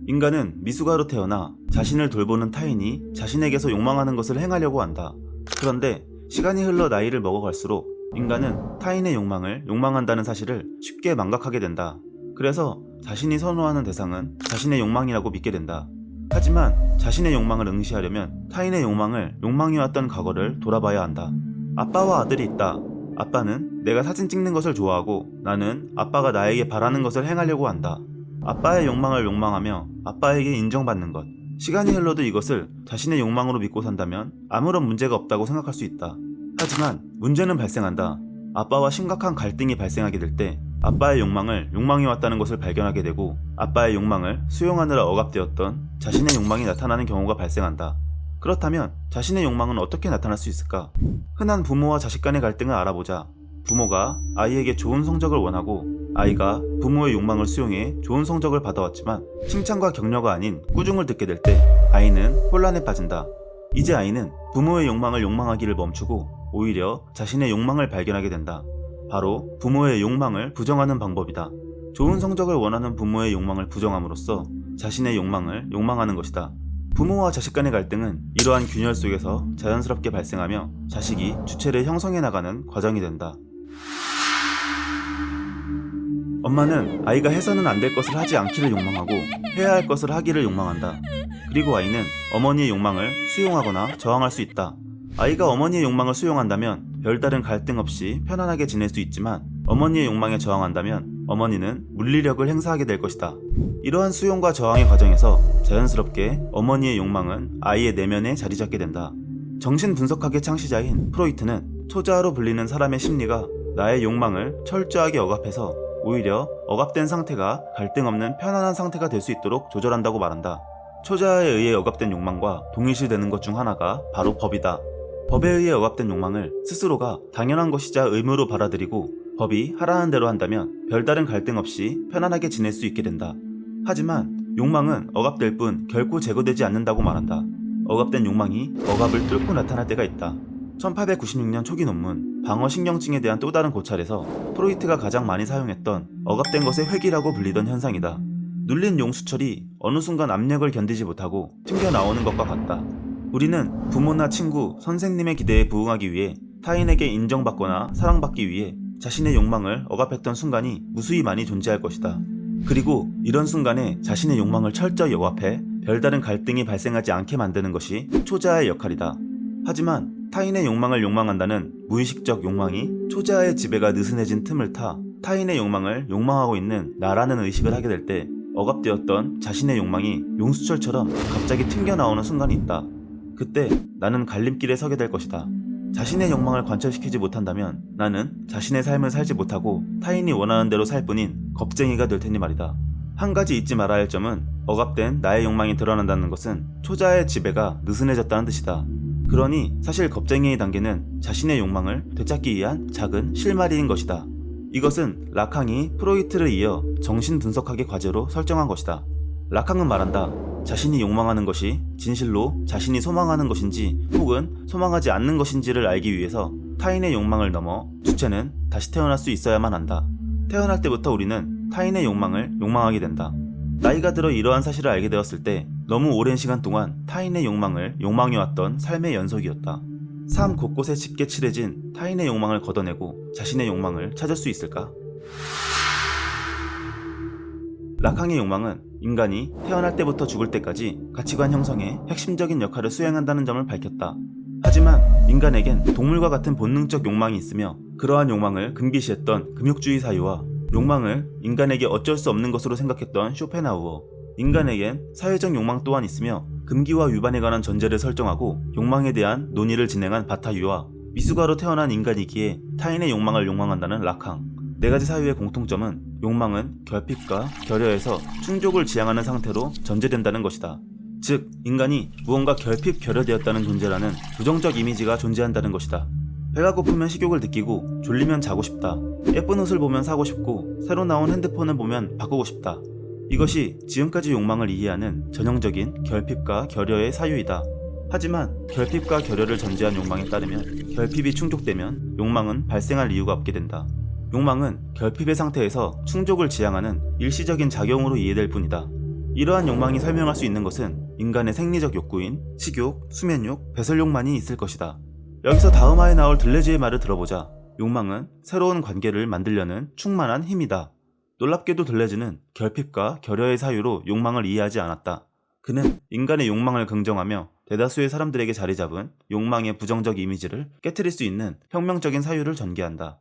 인간은 미숙아로 태어나 자신을 돌보는 타인이 자신에게서 욕망하는 것을 행하려고 한다. 그런데 시간이 흘러 나이를 먹어갈수록 인간은 타인의 욕망을 욕망한다는 사실을 쉽게 망각하게 된다. 그래서 자신이 선호하는 대상은 자신의 욕망이라고 믿게 된다. 하지만 자신의 욕망을 응시하려면 타인의 욕망을 욕망해왔던 과거를 돌아봐야 한다. 아빠와 아들이 있다. 아빠는 내가 사진 찍는 것을 좋아하고 나는 아빠가 나에게 바라는 것을 행하려고 한다. 아빠의 욕망을 욕망하며 아빠에게 인정받는 것. 시간이 흘러도 이것을 자신의 욕망으로 믿고 산다면 아무런 문제가 없다고 생각할 수 있다. 하지만 문제는 발생한다. 아빠와 심각한 갈등이 발생하게 될 때 아빠의 욕망을 욕망해왔다는 것을 발견하게 되고 아빠의 욕망을 수용하느라 억압되었던 자신의 욕망이 나타나는 경우가 발생한다. 그렇다면 자신의 욕망은 어떻게 나타날 수 있을까? 흔한 부모와 자식 간의 갈등을 알아보자. 부모가 아이에게 좋은 성적을 원하고 아이가 부모의 욕망을 수용해 좋은 성적을 받아왔지만 칭찬과 격려가 아닌 꾸중을 듣게 될 때 아이는 혼란에 빠진다. 이제 아이는 부모의 욕망을 욕망하기를 멈추고 오히려 자신의 욕망을 발견하게 된다. 바로 부모의 욕망을 부정하는 방법이다. 좋은 성적을 원하는 부모의 욕망을 부정함으로써 자신의 욕망을 욕망하는 것이다. 부모와 자식 간의 갈등은 이러한 균열 속에서 자연스럽게 발생하며 자식이 주체를 형성해 나가는 과정이 된다. 엄마는 아이가 해서는 안 될 것을 하지 않기를 욕망하고 해야 할 것을 하기를 욕망한다. 그리고 아이는 어머니의 욕망을 수용하거나 저항할 수 있다. 아이가 어머니의 욕망을 수용한다면 별다른 갈등 없이 편안하게 지낼 수 있지만 어머니의 욕망에 저항한다면 어머니는 물리력을 행사하게 될 것이다. 이러한 수용과 저항의 과정에서 자연스럽게 어머니의 욕망은 아이의 내면에 자리 잡게 된다. 정신분석학의 창시자인 프로이트는 초자아로 불리는 사람의 심리가 나의 욕망을 철저하게 억압해서 오히려 억압된 상태가 갈등 없는 편안한 상태가 될 수 있도록 조절한다고 말한다. 초자아에 의해 억압된 욕망과 동일시되는 것 중 하나가 바로 법이다. 법에 의해 억압된 욕망을 스스로가 당연한 것이자 의무로 받아들이고 법이 하라는 대로 한다면 별다른 갈등 없이 편안하게 지낼 수 있게 된다. 하지만 욕망은 억압될 뿐 결코 제거되지 않는다고 말한다. 억압된 욕망이 억압을 뚫고 나타날 때가 있다. 1896년 초기 논문 방어신경증에 대한 또 다른 고찰에서 프로이트가 가장 많이 사용했던 억압된 것의 회귀라고 불리던 현상이다. 눌린 용수철이 어느 순간 압력을 견디지 못하고 튕겨나오는 것과 같다. 우리는 부모나 친구, 선생님의 기대에 부응하기 위해 타인에게 인정받거나 사랑받기 위해 자신의 욕망을 억압했던 순간이 무수히 많이 존재할 것이다. 그리고 이런 순간에 자신의 욕망을 철저히 억압해 별다른 갈등이 발생하지 않게 만드는 것이 초자아의 역할이다. 하지만 타인의 욕망을 욕망한다는 무의식적 욕망이 초자아의 지배가 느슨해진 틈을 타 타인의 욕망을 욕망하고 있는 나라는 의식을 하게 될 때 억압되었던 자신의 욕망이 용수철처럼 갑자기 튕겨나오는 순간이 있다. 그때 나는 갈림길에 서게 될 것이다. 자신의 욕망을 관철시키지 못한다면 나는 자신의 삶을 살지 못하고 타인이 원하는 대로 살 뿐인 겁쟁이가 될 테니 말이다. 한 가지 잊지 말아야 할 점은 억압된 나의 욕망이 드러난다는 것은 초자아의 지배가 느슨해졌다는 뜻이다. 그러니 사실 겁쟁이의 단계는 자신의 욕망을 되찾기 위한 작은 실마리인 것이다. 이것은 라캉이 프로이트를 이어 정신분석학의 과제로 설정한 것이다. 라캉은 말한다. 자신이 욕망하는 것이 진실로 자신이 소망하는 것인지 혹은 소망하지 않는 것인지를 알기 위해서 타인의 욕망을 넘어 주체는 다시 태어날 수 있어야만 한다. 태어날 때부터 우리는 타인의 욕망을 욕망하게 된다. 나이가 들어 이러한 사실을 알게 되었을 때 너무 오랜 시간 동안 타인의 욕망을 욕망해왔던 삶의 연속이었다. 삶 곳곳에 짙게 칠해진 타인의 욕망을 걷어내고 자신의 욕망을 찾을 수 있을까? 라캉의 욕망은 인간이 태어날 때부터 죽을 때까지 가치관 형성에 핵심적인 역할을 수행한다는 점을 밝혔다. 하지만 인간에겐 동물과 같은 본능적 욕망이 있으며 그러한 욕망을 금기시했던 금욕주의 사유와 욕망을 인간에게 어쩔 수 없는 것으로 생각했던 쇼펜하우어, 인간에겐 사회적 욕망 또한 있으며 금기와 위반에 관한 전제를 설정하고 욕망에 대한 논의를 진행한 바타유와 미숙아로 태어난 인간이기에 타인의 욕망을 욕망한다는 라캉. 네 가지 사유의 공통점은 욕망은 결핍과 결여에서 충족을 지향하는 상태로 전제된다는 것이다. 즉, 인간이 무언가 결핍 결여되었다는 존재라는 부정적 이미지가 존재한다는 것이다. 배가 고프면 식욕을 느끼고 졸리면 자고 싶다. 예쁜 옷을 보면 사고 싶고 새로 나온 핸드폰을 보면 바꾸고 싶다. 이것이 지금까지 욕망을 이해하는 전형적인 결핍과 결여의 사유이다. 하지만 결핍과 결여를 전제한 욕망에 따르면 결핍이 충족되면 욕망은 발생할 이유가 없게 된다. 욕망은 결핍의 상태에서 충족을 지향하는 일시적인 작용으로 이해될 뿐이다. 이러한 욕망이 설명할 수 있는 것은 인간의 생리적 욕구인 식욕, 수면욕, 배설욕만이 있을 것이다. 여기서 다음화에 나올 들레즈의 말을 들어보자. 욕망은 새로운 관계를 만들려는 충만한 힘이다. 놀랍게도 들레즈는 결핍과 결여의 사유로 욕망을 이해하지 않았다. 그는 인간의 욕망을 긍정하며 대다수의 사람들에게 자리 잡은 욕망의 부정적 이미지를 깨트릴 수 있는 혁명적인 사유를 전개한다.